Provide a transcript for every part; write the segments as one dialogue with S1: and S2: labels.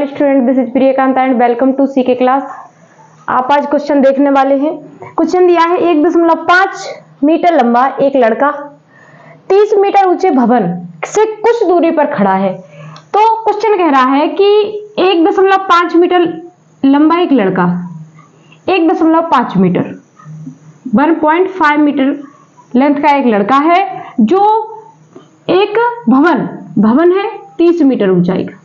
S1: All student, this is Priyakanta and welcome to CK class. आप आज question देखने वाले हैं। क्वेश्चन दिया है 1.5 मीटर लंबा एक लड़का 30 मीटर ऊंचे भवन से कुछ दूरी पर खड़ा है। तो क्वेश्चन कह रहा है कि 1.5 मीटर लंबा एक लड़का 1.5 मीटर 1.5 मीटर लेंथ का एक लड़का है जो एक भवन है 30 मीटर ऊंचाई का।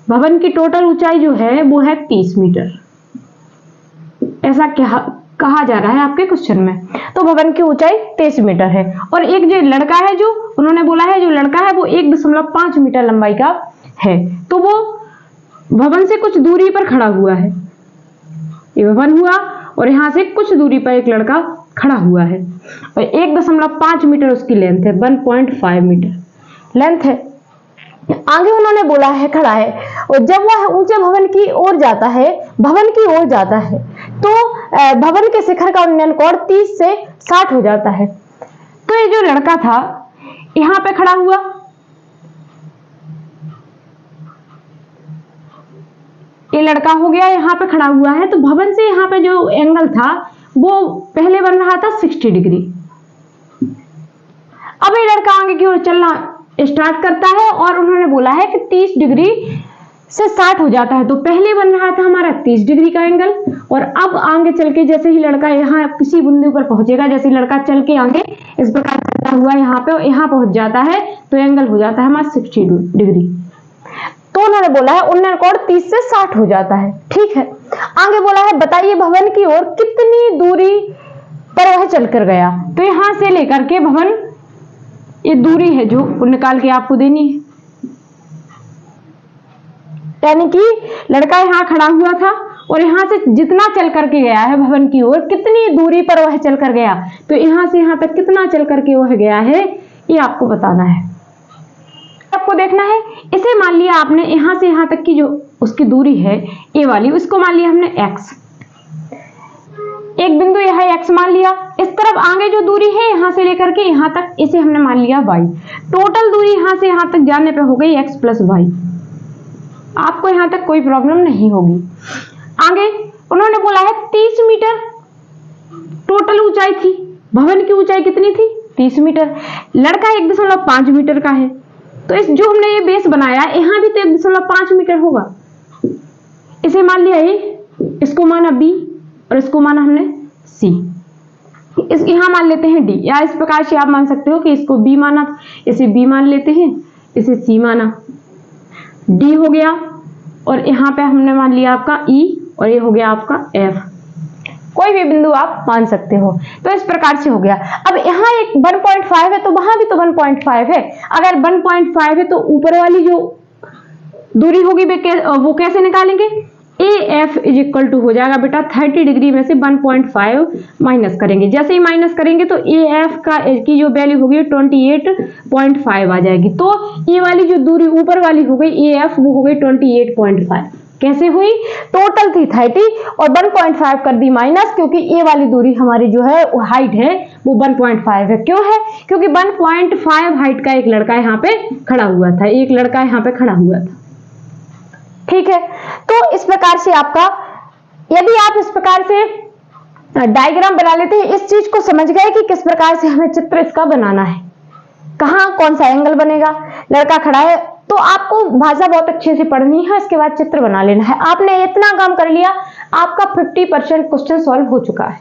S1: भवन की टोटल ऊंचाई जो है वो है 30 मीटर, ऐसा कहा जा रहा है आपके क्वेश्चन में। तो भवन की ऊंचाई 30 मीटर है और एक जो लड़का है, जो उन्होंने बोला है, जो लड़का है वो 1.5 मीटर लंबाई का है। तो वो भवन से कुछ दूरी पर खड़ा हुआ है। ये भवन हुआ और यहां से कुछ दूरी पर एक लड़का खड़ा हुआ है और 1.5 मीटर उसकी लेंथ है, 1.5 मीटर लेंथ है। आगे उन्होंने बोला है खड़ा है और जब वह ऊंचे भवन की ओर जाता है तो भवन के शिखर का उन्नयन कोण 30 से 60 हो जाता है। तो ये जो लड़का था यहां पे खड़ा हुआ, ये लड़का हो गया यहां पे खड़ा हुआ है। तो भवन से यहां पे जो एंगल था वो पहले बन रहा था 60 डिग्री। अब ये लड़का आगे की ओर चलना स्टार्ट करता है और उन्होंने बोला है कि 30 डिग्री से 60 हो जाता है। तो पहले बन रहा था हमारा 30 डिग्री का एंगल और अब आगे चल के जैसे ही लड़का यहाँ किसी बिंदु पर पहुंचेगा, जैसे लड़का चल के आगे इस प्रकार चलता हुआ यहाँ पे यहाँ पहुंच जाता है तो एंगल हो जाता है हमारा 60 डिग्री। तो उन्होंने बोला है उन्नयन कोण 30 से 60 हो जाता है। ठीक है, आगे बोला है बताइए भवन की ओर कितनी दूरी पर वह चलकर गया। तो यहां से लेकर के भवन, ये दूरी है जो निकाल के आपको देनी है। यानी कि लड़का यहाँ खड़ा हुआ था और यहां से जितना चल करके गया है भवन की ओर, कितनी दूरी पर वह चल कर गया, तो यहां से यहां तक कितना चल करके वह गया है ये आपको बताना है, आपको देखना है। इसे मान लिया आपने यहां से यहां तक की जो उसकी दूरी है ए वाली, उसको मान लिया हमने x, एक बिंदु यह x मान लिया। इस तरफ आगे जो दूरी है यहां से लेकर के यहां तक, इसे हमने मान लिया y। टोटल दूरी यहां से यहां तक जाने पे हो गई x प्लस y। आपको यहां तक कोई प्रॉब्लम नहीं होगी। आगे उन्होंने बोला है 30 मीटर टोटल ऊंचाई थी। भवन की ऊंचाई कितनी थी? 30 मीटर। लड़का 1.5 मीटर का है तो इस जो हमने ये बेस बनाया यहां भी तो 1.5 मीटर होगा। इसे मान लिया a, इसको माना b और इसको माना हमने c। इस यहां मान लेते हैं d, या इस प्रकार से आप मान सकते हो कि इसको b माना, इसे b मान लेते हैं, इसे c माना, d हो गया और यहाँ पे हमने मान लिया आपका e और ये हो गया आपका f। कोई भी बिंदु आप मान सकते हो। तो इस प्रकार से हो गया। अब यहाँ एक 1.5 है तो वहां भी तो 1.5 है। अगर 1.5 है तो ऊपर वाली जो दूरी होगी वो कैसे निकालेंगे? AF इज इक्वल टू हो जाएगा बेटा 30 डिग्री में से 1.5 माइनस करेंगे। जैसे ही माइनस करेंगे तो AF की जो वैल्यू होगी 28.5 आ जाएगी। तो ये वाली जो दूरी ऊपर वाली हो गई AF वो हो गई 28.5। कैसे हुई? टोटल थी 30 और 1.5 कर दी माइनस, क्योंकि ये वाली दूरी हमारी जो है हाइट है वो 1.5 है। क्यों है? क्योंकि 1.5 हाइट का एक लड़का यहाँ पे खड़ा हुआ था, एक लड़का यहाँ पे खड़ा हुआ था। ठीक है, तो इस प्रकार से आपका, यदि आप इस प्रकार से डायग्राम बना लेते हैं, इस चीज को समझ गए कि किस प्रकार से हमें चित्र इसका बनाना है, कहाँ कौन सा एंगल बनेगा, लड़का खड़ा है, तो आपको भाषा बहुत अच्छे से पढ़नी है, इसके बाद चित्र बना लेना है। आपने इतना काम कर लिया, आपका 50% क्वेश्चन सॉल्व हो चुका है।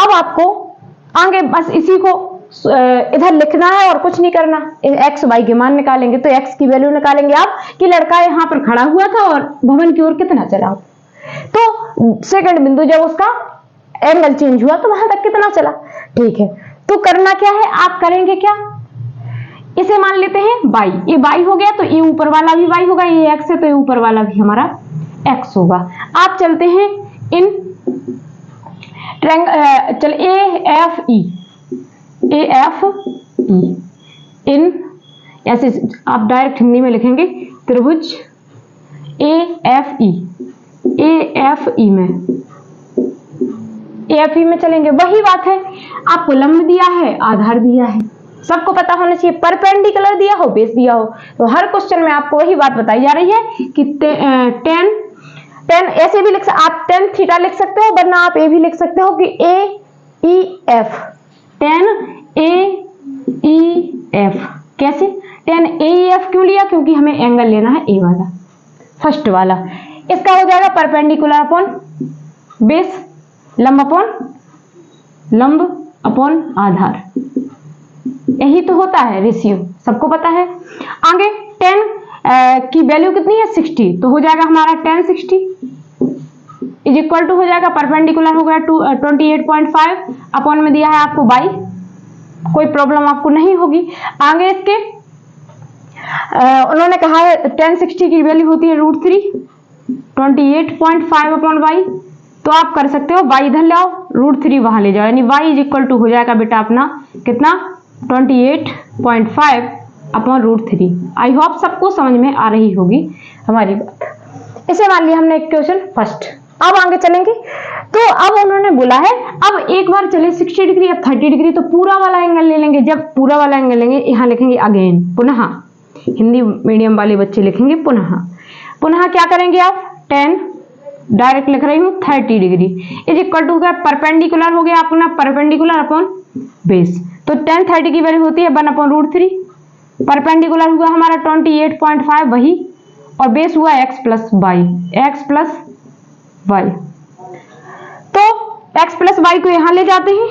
S1: अब आपको आगे बस इसी को इधर लिखना है और कुछ नहीं करना। x y के मान निकालेंगे तो x की वैल्यू निकालेंगे आप कि लड़का यहाँ पर खड़ा हुआ था और भवन की ओर कितना चला, तो सेकंड बिंदु जब उसका एंगल चेंज हुआ तो वहां तक कितना चला। ठीक है, तो करना क्या है, आप करेंगे क्या, इसे मान लेते हैं y, ये y हो गया तो ये ऊपर वाला भी y होगा, ये x है तो ये ऊपर वाला भी हमारा x होगा। आप चलते हैं इन चल AFE इन, ऐसे आप डायरेक्ट हिंदी में लिखेंगे त्रिभुज AFE में चलेंगे। वही बात है, आपको लंब दिया है, आधार दिया है, सबको पता होना चाहिए, परपेंडिकुलर दिया हो, बेस दिया हो, तो हर क्वेश्चन में आपको वही बात बताई जा रही है कि टेन ऐसे भी लिख, आप टेन थीटा लिख सकते हो, वरना आप ये भी लिख सकते हो कि ए ई एफ, टेन ए ई एफ। कैसे? टेन ए ई एफ क्यों लिया? क्योंकि हमें एंगल लेना है ए वाला, फर्स्ट वाला। इसका हो जाएगा परपेंडिकुलर अपॉन बेस, लंब अपॉन आधार, यही तो होता है रेशियो, सबको पता है। आगे 10 की वैल्यू कितनी है? 60, तो हो जाएगा हमारा 10 60 इज इक्वल टू हो जाएगा परपेंडिकुलर हो गया 28.5 अपॉन में दिया है आपको बाई, कोई प्रॉब्लम आपको नहीं होगी। आगे इसके उन्होंने कहा है 10 60 की वैल्यू होती है √3, 28.5 अपॉन बाई, तो आप कर सकते हो y इधर ले आओ, √3 वहां ले जाओ, यानी y इज इक्वल टू हो जाएगा बेटा अपना कितना? 28.5 अपॉन √3। आई होप सबको समझ में आ रही होगी हमारी बात। इसे मान लिया हमने इक्वेशन फर्स्ट। अब आगे चलेंगे, तो अब उन्होंने बोला है अब एक बार चले 60 डिग्री, अब 30 डिग्री, तो पूरा वाला एंगल ले लेंगे। जब पूरा वाला एंगल लेंगे, यहाँ लिखेंगे अगेन, पुनः, हिंदी मीडियम वाले बच्चे लिखेंगे पुनः क्या करेंगे आप? 10 डायरेक्ट लिख रही हूँ 30 डिग्री इज इक्वल टू क्या? परपेंडिकुलर हो गया अपना, परपेंडिकुलर अपॉन बेस, तो 10 30 की वैल्यू होती है 1 अपॉन √3, परपेंडिकुलर हुआ हमारा 28.5 वही, और बेस हुआ x प्लस वाई, तो x प्लस वाई को यहाँ ले जाते हैं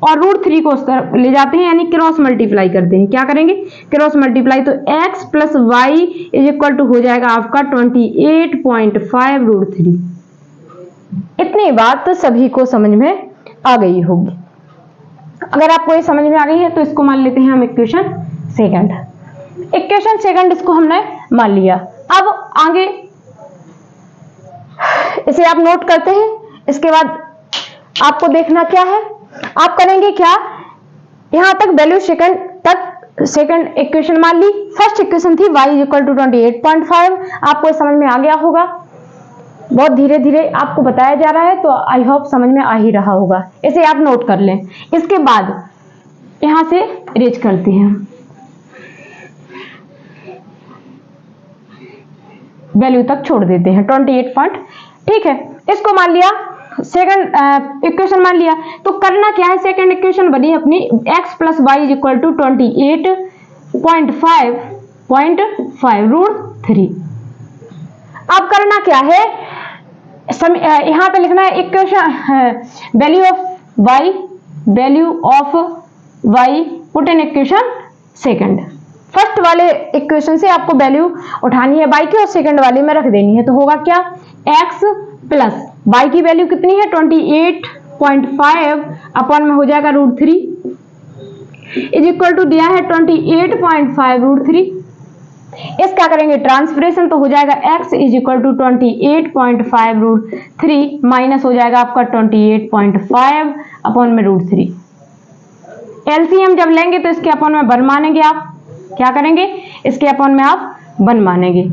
S1: और √3 को उस तरफ ले जाते हैं, यानी क्रॉस मल्टीप्लाई करते हैं। क्या करेंगे? क्रॉस मल्टीप्लाई, तो x plus y is equal to हो जाएगा आपका 28.5 √3। इतनी बात तो सभी को समझ में आ गई होगी। अगर आपको ये समझ में आ गई है तो इसको मान लेते हैं हम इक्वेशन सेकंड, इसको हमने मान लिया। अब आगे इसे आप नोट करते हैं, इसके बाद आपको देखना क्या है, आप करेंगे क्या? यहां तक वैल्यू सेकंड इक्वेशन मान ली। फर्स्ट इक्वेशन थी y इक्वल टू 28.5, आपको समझ में आ गया होगा। बहुत धीरे धीरे आपको बताया जा रहा है, तो आई होप समझ में आ ही रहा होगा। इसे आप नोट कर लें। इसके बाद यहां से रेज करते हैं, वैल्यू तक छोड़ देते हैं 28. ठीक है, इसको मान लिया, सेकंड इक्वेशन मान लिया। तो करना क्या है? सेकंड इक्वेशन बनी अपनी x plus y is equal to 28.5 √3। अब करना क्या है? यहां पे लिखना है equation value of y put in equation second. First वाले इक्वेशन से आपको वैल्यू उठानी है y की और सेकंड वाले में रख देनी है, तो होगा क्या? x प्लस y की वैल्यू कितनी है? 28.5 अपॉन में हो जाएगा √3 इज इक्वल टू दिया है 28.5 √3। इसका करेंगे ट्रांसफरेशन, तो हो जाएगा x is equal to 28.5 √3 minus हो जाएगा आपका 28.5 अपॉन में √3। एलसीएम जब लेंगे तो इसके अपॉन में 1 मानेंगे आप। क्या करेंगे? इसके अपॉन में आप 1 मानेंगे,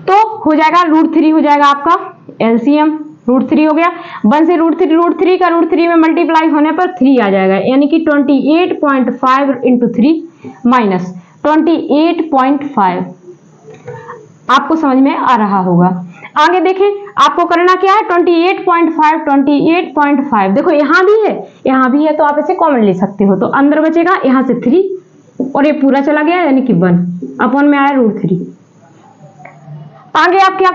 S1: तो हो जाएगा √3 हो जाएगा आपका एलसीएम। √3 हो गया, 1 से √3 का √3 में मल्टीप्लाई होने पर 3 आ जाएगा, यानी कि 28.5 इंटू 3 माइनस 28.5। आपको समझ में आ रहा होगा। आगे देखें, आपको करना क्या है? 28.5 देखो यहाँ भी है, तो आप इसे कॉमन ले सकते हो, तो अंदर बचेगा यहाँ से 3 और ये पूरा चला गया, यानी कि 1 अपॉन में आया √3। आगे आप क्या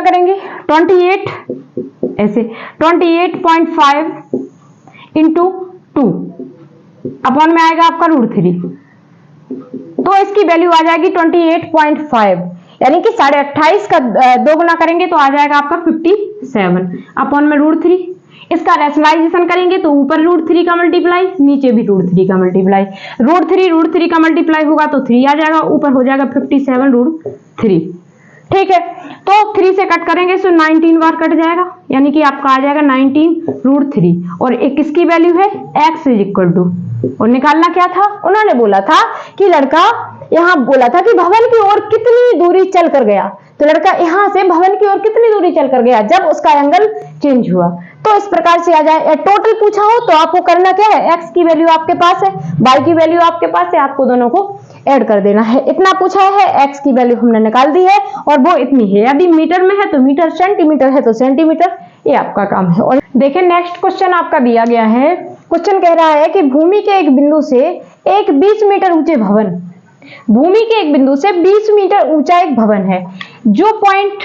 S1: करेंगे? 28 ऐसे 28.5 इंटू 2 अपॉन में आएगा आपका √3, तो इसकी वैल्यू आ जाएगी 28.5, यानी कि 28.5 का 2 गुना करेंगे तो आ जाएगा आपका 57 अपॉन में √3। इसका रैशनलाइजेशन करेंगे तो ऊपर √3 का मल्टीप्लाई, नीचे भी √3 का मल्टीप्लाई, √3 का मल्टीप्लाई होगा तो 3 आ जाएगा, ऊपर हो जाएगा 57 √3। ठीक है, तो 3 से कट करेंगे तो 19 बार कट जाएगा, यानी कि आपका आ जाएगा 19 √3। और एक किसकी वैल्यू है? x इज इक्वल टू, और निकालना क्या था? उन्होंने बोला था कि लड़का यहाँ बोला था कि भवन की ओर कितनी दूरी चल कर गया, तो लड़का यहाँ से भवन की ओर कितनी दूरी चल कर गया जब उसका एंगल चेंज हुआ। तो इस प्रकार से आ जाए। टोटल पूछा हो तो आपको करना क्या है, एक्स की वैल्यू आपके पास है, वाई की वैल्यू आपके पास है, आपको दोनों को ऐड कर देना है। इतना पूछा है, एक्स की वैल्यू हमने निकाल दी है और वो इतनी है। यदि मीटर में है तो मीटर, सेंटीमीटर है तो सेंटीमीटर, ये आपका काम है। और देखिए नेक्स्ट क्वेश्चन आपका दिया गया है। क्वेश्चन कह रहा है कि भूमि के एक बिंदु से एक 20 मीटर ऊंचे भवन, भूमि के एक बिंदु से 20 मीटर ऊंचा एक भवन है। जो पॉइंट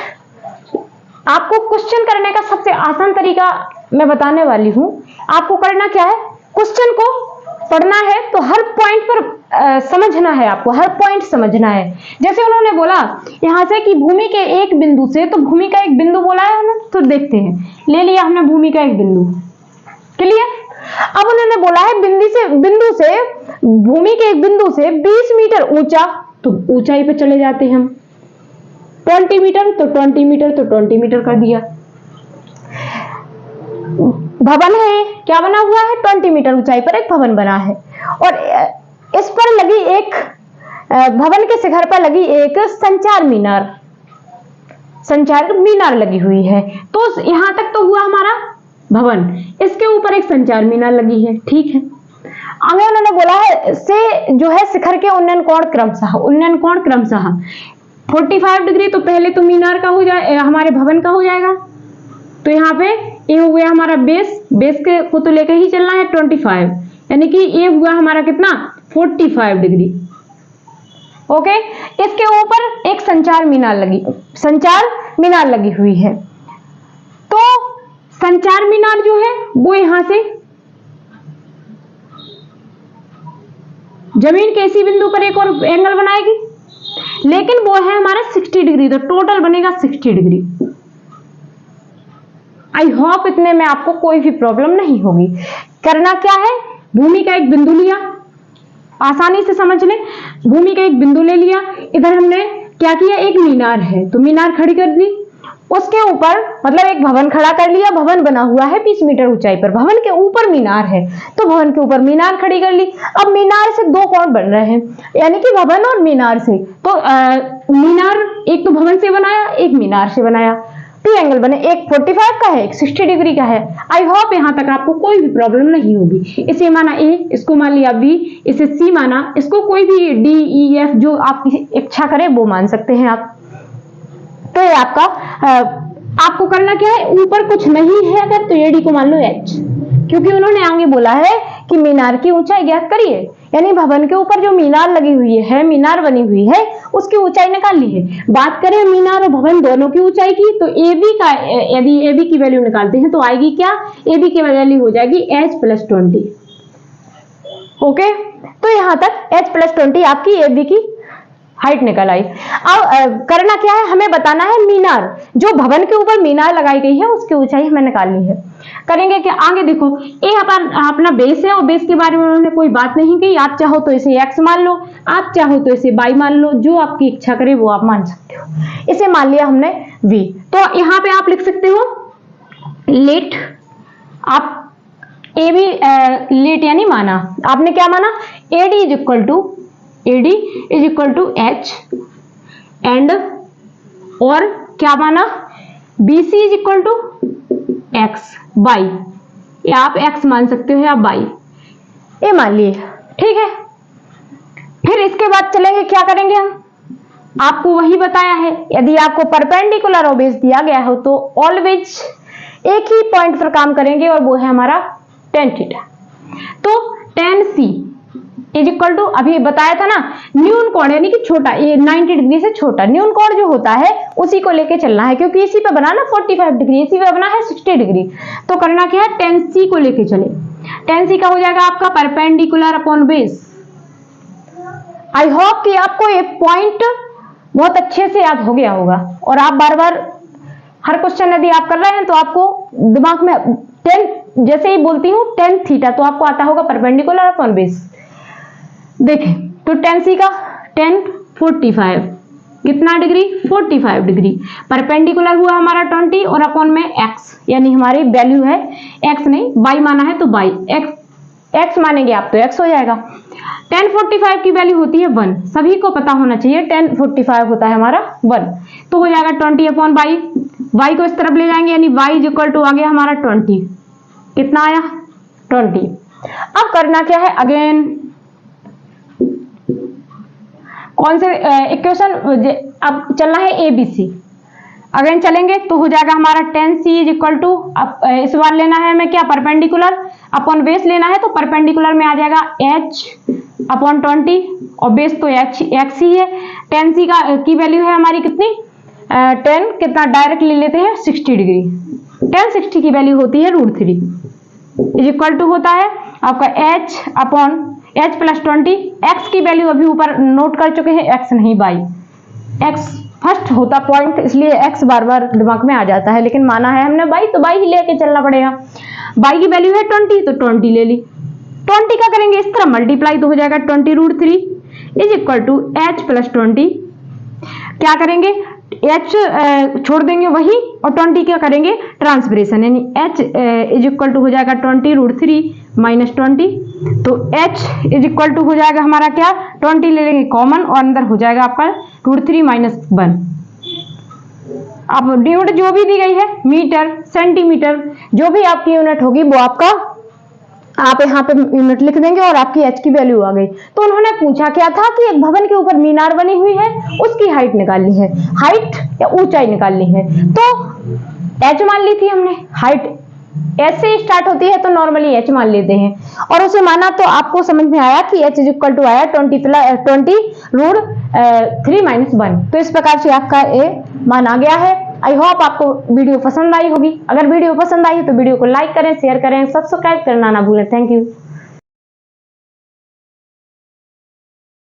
S1: आपको क्वेश्चन करने का सबसे आसान तरीका मैं बताने वाली हूं। आपको करना क्या है, क्वेश्चन को पढ़ना है तो हर पॉइंट पर समझना है, आपको हर पॉइंट समझना है। जैसे उन्होंने बोला यहां से कि भूमि के एक बिंदु से, तो भूमि का एक बिंदु बोला है उन्होंने, तो देखते हैं, ले लिया हमने भूमि का एक बिंदु, क्लियर। अब उन्होंने बोला है बिंदु से भूमि के एक बिंदु से 20 मीटर ऊंचा, तो ऊंचाई पे चले जाते हैं हम। 20 मीटर तो 20 मीटर तो 20 मीटर कर दिया। भवन है, क्या बना हुआ है, 20 मीटर ऊंचाई पर एक भवन बना है और इस पर लगी एक भवन के शिखर पर लगी एक संचार मीनार लगी हुई है। तो यहां तक तो हुआ हमारा भवन, इसके ऊपर एक संचार मीनार लगी है, ठीक है। आगे उन्होंने बोला है से जो है शिखर के उन्नयन कोण क्रमशः 45 डिग्री, तो पहले तो मीनार का हो जाए, हमारे भवन का हो जाएगा। तो यहाँ पे ये हो गया हमारा बेस के को तो लेकर ही चलना है 25, यानी कि ये हुआ हमारा कितना 45 डिग्री। ओके, इसके ऊपर एक संचार मीनार लगी हुई है। तो संचार मीनार जो है वो यहां से जमीन के इसी बिंदु पर एक और एंगल बनाएगी, लेकिन वो है हमारा 60 डिग्री, तो टोटल बनेगा 60 डिग्री। आई होप इतने में आपको कोई भी प्रॉब्लम नहीं होगी। करना क्या है, भूमि का एक बिंदु लिया, आसानी से समझ ले, भूमि का एक बिंदु ले लिया, इधर हमने क्या किया, एक मीनार है तो मीनार खड़ी कर दी, उसके ऊपर मतलब एक भवन खड़ा कर लिया, भवन बना हुआ है 20 मीटर ऊंचाई पर, भवन के ऊपर मीनार है तो भवन के ऊपर मीनार खड़ी कर ली। अब मीनार से दो कोण बन रहे हैं, यानी कि भवन और मीनार से, तो मीनार एक तो भवन से बनाया, एक मीनार से बनाया, 2 एंगल बने, एक 45 का है, एक 60 डिग्री का है। आई होप यहां तक आपको कोई भी प्रॉब्लम नहीं होगी। इसे माना ए, इसको मान लिया बी, इसे सी माना, इसको कोई भी डी ई एफ जो आपकी इच्छा करे वो मान सकते हैं आप। तो ये आपको करना क्या है, ऊपर कुछ नहीं है अगर तो एडी को मान लो एच, क्योंकि उन्होंने आगे बोला है कि मीनार की ऊंचाई ज्ञात करिए, यानी भवन के ऊपर जो मीनार लगी हुई है, मीनार बनी हुई है, उसकी ऊंचाई निकालनी है। बात करें मीनार और भवन दोनों की ऊंचाई की, तो AB का, यदि AB की वैल्यू निकालते हैं तो आएगी क्या, AB की वैल्यू हो जाएगी H+20। ओके, तो यहां तक H+20 आपकी AB की हाइट निकल आई। अब करना क्या है, हमें बताना है मीनार, जो भवन के ऊपर मीनार लगाई गई है उसकी ऊंचाई हमें निकालनी है। करेंगे कि आगे देखो, ये अपना बेस है और बेस के बारे में उन्होंने कोई बात नहीं की, आप चाहो तो इसे x मान लो, आप चाहो तो इसे y मान लो, जो आपकी इच्छा करे वो आप मान सकते हो। इसे मान लिया हमने v, तो यहाँ पे आप लिख सकते हो लेट, आप ए भी लेट यानी माना, आपने क्या माना, AD is equal to H and, और क्या माना, BC is equal to X by, या आप X मान सकते हो या बाई, ये मान लिए, ठीक है। फिर इसके बाद चलेंगे, क्या करेंगे हम, आपको वही बताया है, यदि आपको परपेंडिकुलर और बेस दिया गया हो तो ऑलवेज एक ही पॉइंट पर काम करेंगे और वो है हमारा tan थीटा। तो tan C is equal to, अभी बताया था ना, न्यून कोण यानी कि छोटा, ये 90 डिग्री से छोटा न्यून कोण जो होता है उसी को लेके चलना है, क्योंकि इसी पे बना ना 45 डिग्री, इसी पे बना है 60 डिग्री। तो करना क्या है, tan C को लेके चले। tan C का हो जाएगा आपका perpendicular upon base. I hope कि आपको ये पॉइंट बहुत अच्छे से याद हो गया होगा, और आप बार बार हर क्वेश्चन यदि आप कर रहे हैं तो आपको दिमाग में जैसे ही बोलती हूँ tan थीटा तो आपको आता होगा परपेंडिकुलर अपॉन बेस। देखें तो tan C का tan 45 कितना डिग्री, 45 डिग्री, परपेंडिकुलर हुआ हमारा 20 और अपॉन में x, यानी हमारी वैल्यू है x नहीं y माना है तो y, x मानेंगे आप तो x हो जाएगा। tan 45 की वैल्यू होती है 1, सभी को पता होना चाहिए tan 45 होता है हमारा 1, तो हो जाएगा 20 अपॉन y, y को इस तरफ ले जाएंगे, यानी y इज इक्वल टू आ गया हमारा 20। कितना आया? 20। अब करना क्या है, अगेन कौन से इक्वेशन, अब चलना है ABC। अगेन चलेंगे तो हो जाएगा हमारा 10c इज इक्वल टू, अब इस बार लेना है हमें क्या, परपेंडिकुलर अपॉन बेस लेना है, तो परपेंडिकुलर में आ जाएगा h अपॉन 20 और बेस तो x ही है। 10c की वैल्यू है हमारी कितनी, 10 कितना डायरेक्ट ले लेते हैं 60 डिग्री, 10 60 की वैल्यू होती है √3 इज इक्वल टू होता है आपका h upon h plus 20। x की वैल्यू अभी ऊपर नोट कर चुके हैं, x नहीं y, x फर्स्ट होता पॉइंट, इसलिए x बार बार दिमाग में आ जाता है, लेकिन माना है हमने y तो y ही लेके चलना पड़ेगा। y की वैल्यू है 20 तो 20 ले ली, 20 का करेंगे इस तरह मल्टीप्लाई तो हो जाएगा 20 √3 is equal to h plus 20। क्या करेंगे, h छोड़ देंगे वही और 20 क्या करेंगे ट्रांसफरेशन, यानी h इज इक्वल टू हो जाएगा 20 √3 माइनस 20, तो h इज इक्वल टू हो जाएगा हमारा क्या, 20 ले लेंगे कॉमन और अंदर हो जाएगा आपका √3 माइनस 1। अब यूनिट जो भी दी गई है, मीटर सेंटीमीटर जो भी आपकी यूनिट होगी वो आपका आप यहाँ पे यूनिट लिख देंगे और आपकी h की वैल्यू आ गई। तो उन्होंने पूछा क्या था कि एक भवन के ऊपर मीनार बनी हुई है, उसकी हाइट निकालनी है, हाइट या ऊंचाई निकालनी है, तो h मान ली थी हमने, हाइट h से स्टार्ट होती है तो नॉर्मली h मान लेते हैं और उसे माना, तो आपको समझ में आया कि h इज इक्वल टू आया 20 √3 माइनस 1। तो इस प्रकार से आपका a मान आ गया है। आई होप आपको वीडियो पसंद आई होगी। अगर वीडियो पसंद आई है तो वीडियो को लाइक करें, शेयर करें, सब्सक्राइब करना ना भूलें। Thank you.